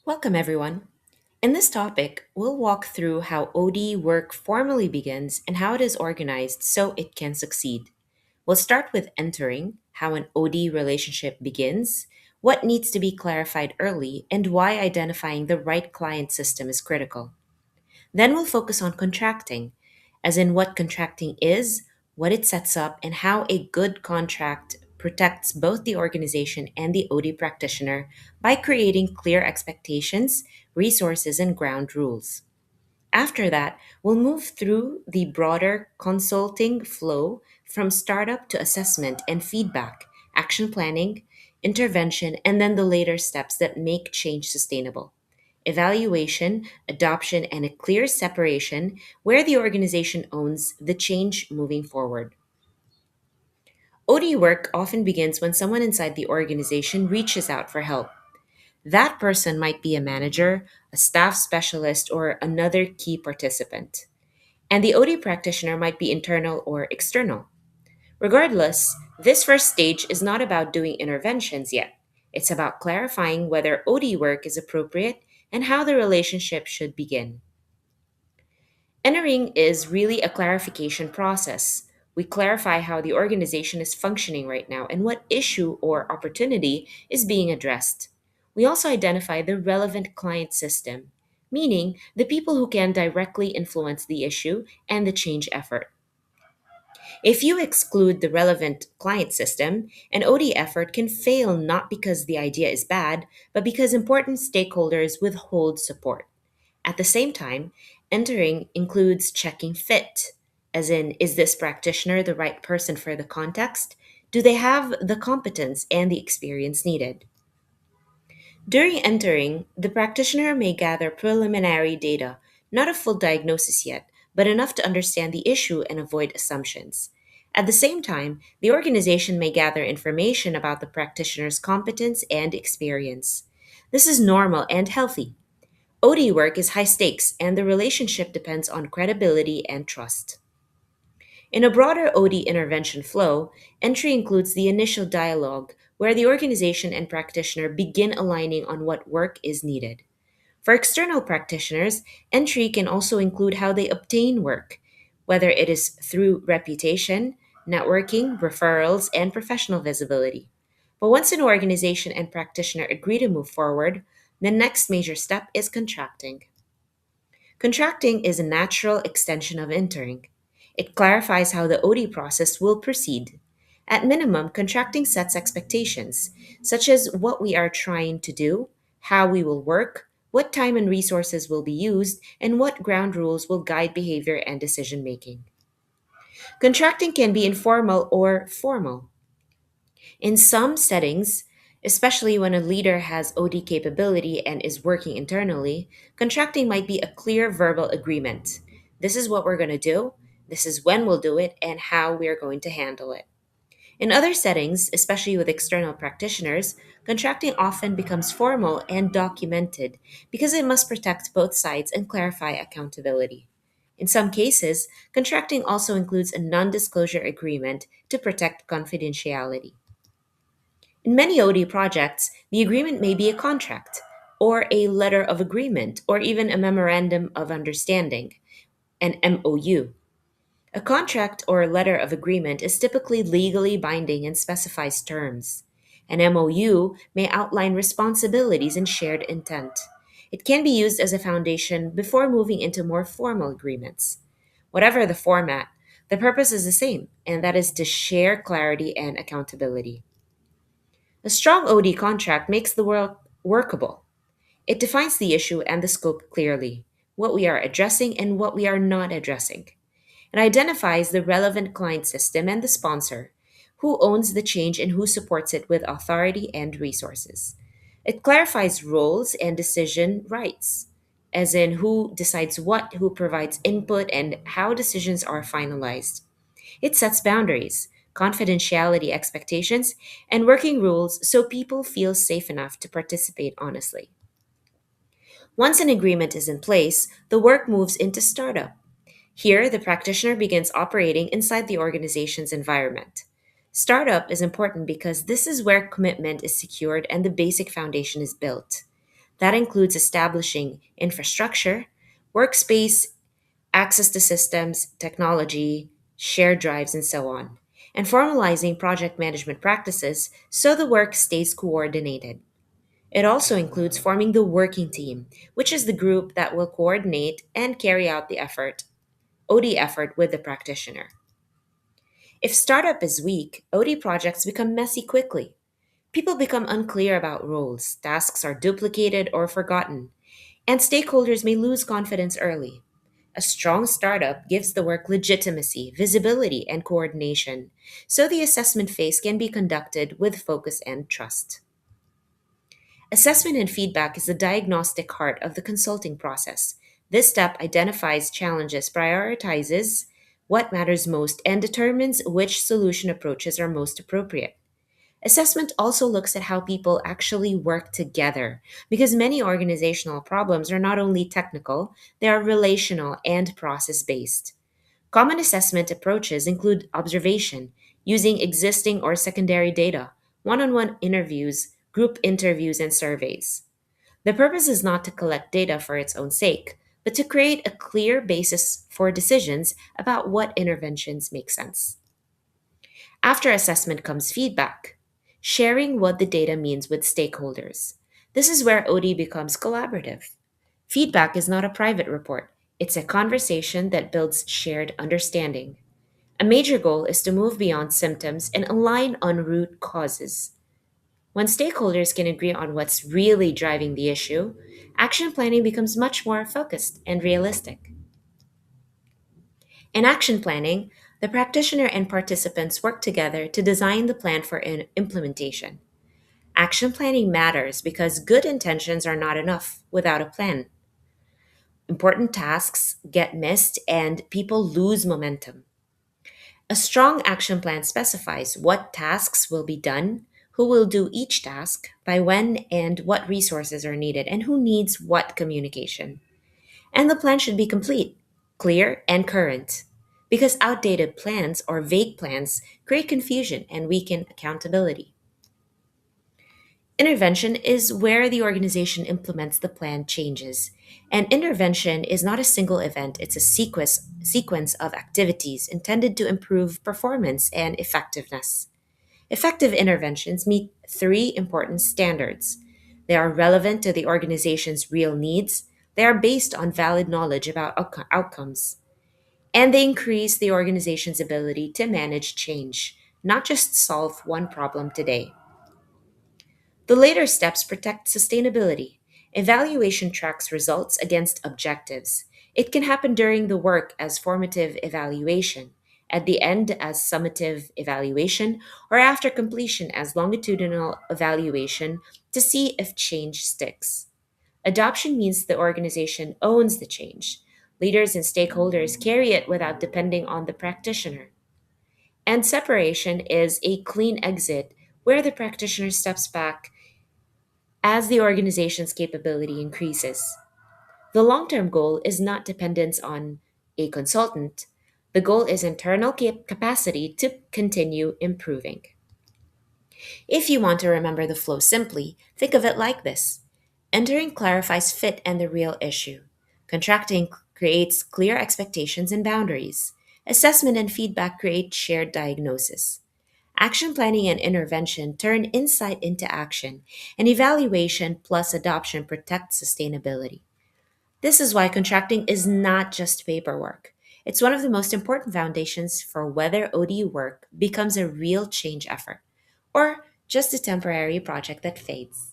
Welcome, everyone. In this topic, we'll walk through how OD work formally begins and how it is organized so it can succeed. We'll start with entering, how an OD relationship begins, what needs to be clarified early, and why identifying the right client system is critical. Then we'll focus on contracting, as in what contracting is, what it sets up, and how a good contract protects both the organization and the OD practitioner by creating clear expectations, resources, and ground rules. After that, we'll move through the broader consulting flow from startup to assessment and feedback, action planning, intervention, and then the later steps that make change sustainable. Evaluation, adoption, and a clear separation where the organization owns the change moving forward. OD work often begins when someone inside the organization reaches out for help. That person might be a manager, a staff specialist, or another key participant. And the OD practitioner might be internal or external. Regardless, this first stage is not about doing interventions yet. It's about clarifying whether OD work is appropriate and how the relationship should begin. Entering is really a clarification process. We clarify how the organization is functioning right now and what issue or opportunity is being addressed. We also identify the relevant client system, meaning the people who can directly influence the issue and the change effort. If you exclude the relevant client system, an OD effort can fail not because the idea is bad, but because important stakeholders withhold support. At the same time, entering includes checking fit, as in, is this practitioner the right person for the context? Do they have the competence and the experience needed? During entering, the practitioner may gather preliminary data, not a full diagnosis yet, but enough to understand the issue and avoid assumptions. At the same time, the organization may gather information about the practitioner's competence and experience. This is normal and healthy. OD work is high stakes, and the relationship depends on credibility and trust. In a broader OD intervention flow, entry includes the initial dialogue where the organization and practitioner begin aligning on what work is needed. For external practitioners, entry can also include how they obtain work, whether it is through reputation, networking, referrals, and professional visibility. But once an organization and practitioner agree to move forward, the next major step is contracting. Contracting is a natural extension of entering. It clarifies how the OD process will proceed. At minimum, contracting sets expectations, such as what we are trying to do, how we will work, what time and resources will be used, and what ground rules will guide behavior and decision making. Contracting can be informal or formal. In some settings, especially when a leader has OD capability and is working internally, contracting might be a clear verbal agreement. This is what we're going to do, this is when we'll do it, and how we're going to handle it. In other settings, especially with external practitioners, contracting often becomes formal and documented because it must protect both sides and clarify accountability. In some cases, contracting also includes a non disclosure agreement to protect confidentiality. In many OD projects, the agreement may be a contract, or a letter of agreement, or even a memorandum of understanding, an MOU. A contract or letter of agreement is typically legally binding and specifies terms. An MOU may outline responsibilities and shared intent. It can be used as a foundation before moving into more formal agreements. Whatever the format, the purpose is the same, and that is to share clarity and accountability. A strong OD contract makes the work workable. It defines the issue and the scope clearly, what we are addressing and what we are not addressing. It identifies the relevant client system and the sponsor, who owns the change and who supports it with authority and resources. It clarifies roles and decision rights, as in who decides what, who provides input, and how decisions are finalized. It sets boundaries, confidentiality expectations, and working rules so people feel safe enough to participate honestly. Once an agreement is in place, the work moves into startup. Here, the practitioner begins operating inside the organization's environment. Startup is important because this is where commitment is secured and the basic foundation is built. That includes establishing infrastructure, workspace, access to systems, technology, shared drives, and so on, and formalizing project management practices so the work stays coordinated. It also includes forming the working team, which is the group that will coordinate and carry out the OD effort with the practitioner. If startup is weak, OD projects become messy quickly. People become unclear about roles, tasks are duplicated or forgotten, and stakeholders may lose confidence early. A strong startup gives the work legitimacy, visibility, and coordination, so the assessment phase can be conducted with focus and trust. Assessment and feedback is the diagnostic heart of the consulting process. This step identifies challenges, prioritizes what matters most, and determines which solution approaches are most appropriate. Assessment also looks at how people actually work together, because many organizational problems are not only technical, they are relational and process based. Common assessment approaches include observation, using existing or secondary data, one on one interviews, group interviews, and surveys. The purpose is not to collect data for its own sake, but to create a clear basis for decisions about what interventions make sense. After assessment comes feedback, sharing what the data means with stakeholders. This is where OD becomes collaborative. Feedback is not a private report, it's a conversation that builds shared understanding. A major goal is to move beyond symptoms and align on root causes. When stakeholders can agree on what's really driving the issue, action planning becomes much more focused and realistic. In action planning, the practitioner and participants work together to design the plan for implementation. Action planning matters because good intentions are not enough without a plan. Important tasks get missed and people lose momentum. A strong action plan specifies what tasks will be done, who will do each task, by when, and what resources are needed, and who needs what communication. And the plan should be complete, clear, and current. Because outdated plans or vague plans create confusion and weaken accountability. Intervention is where the organization implements the plan changes. And intervention is not a single event, it's a sequence of activities intended to improve performance and effectiveness. Effective interventions meet three important standards. They are relevant to the organization's real needs, they are based on valid knowledge about outcomes, and they increase the organization's ability to manage change, not just solve one problem today. The later steps protect sustainability. Evaluation tracks results against objectives. It can happen during the work as formative evaluation, at the end as summative evaluation, or after completion as longitudinal evaluation to see if change sticks. Adoption means the organization owns the change. Leaders and stakeholders carry it without depending on the practitioner. And separation is a clean exit where the practitioner steps back as the organization's capability increases. The long term goal is not dependence on a consultant, the goal is internal capacity to continue improving. If you want to remember the flow simply, think of it like this: entering clarifies fit and the real issue, contracting creates clear expectations and boundaries, assessment and feedback create shared diagnosis. Action planning and intervention turn insight into action, and evaluation plus adoption protect sustainability. This is why contracting is not just paperwork. It's one of the most important foundations for whether OD work becomes a real change effort or just a temporary project that fades.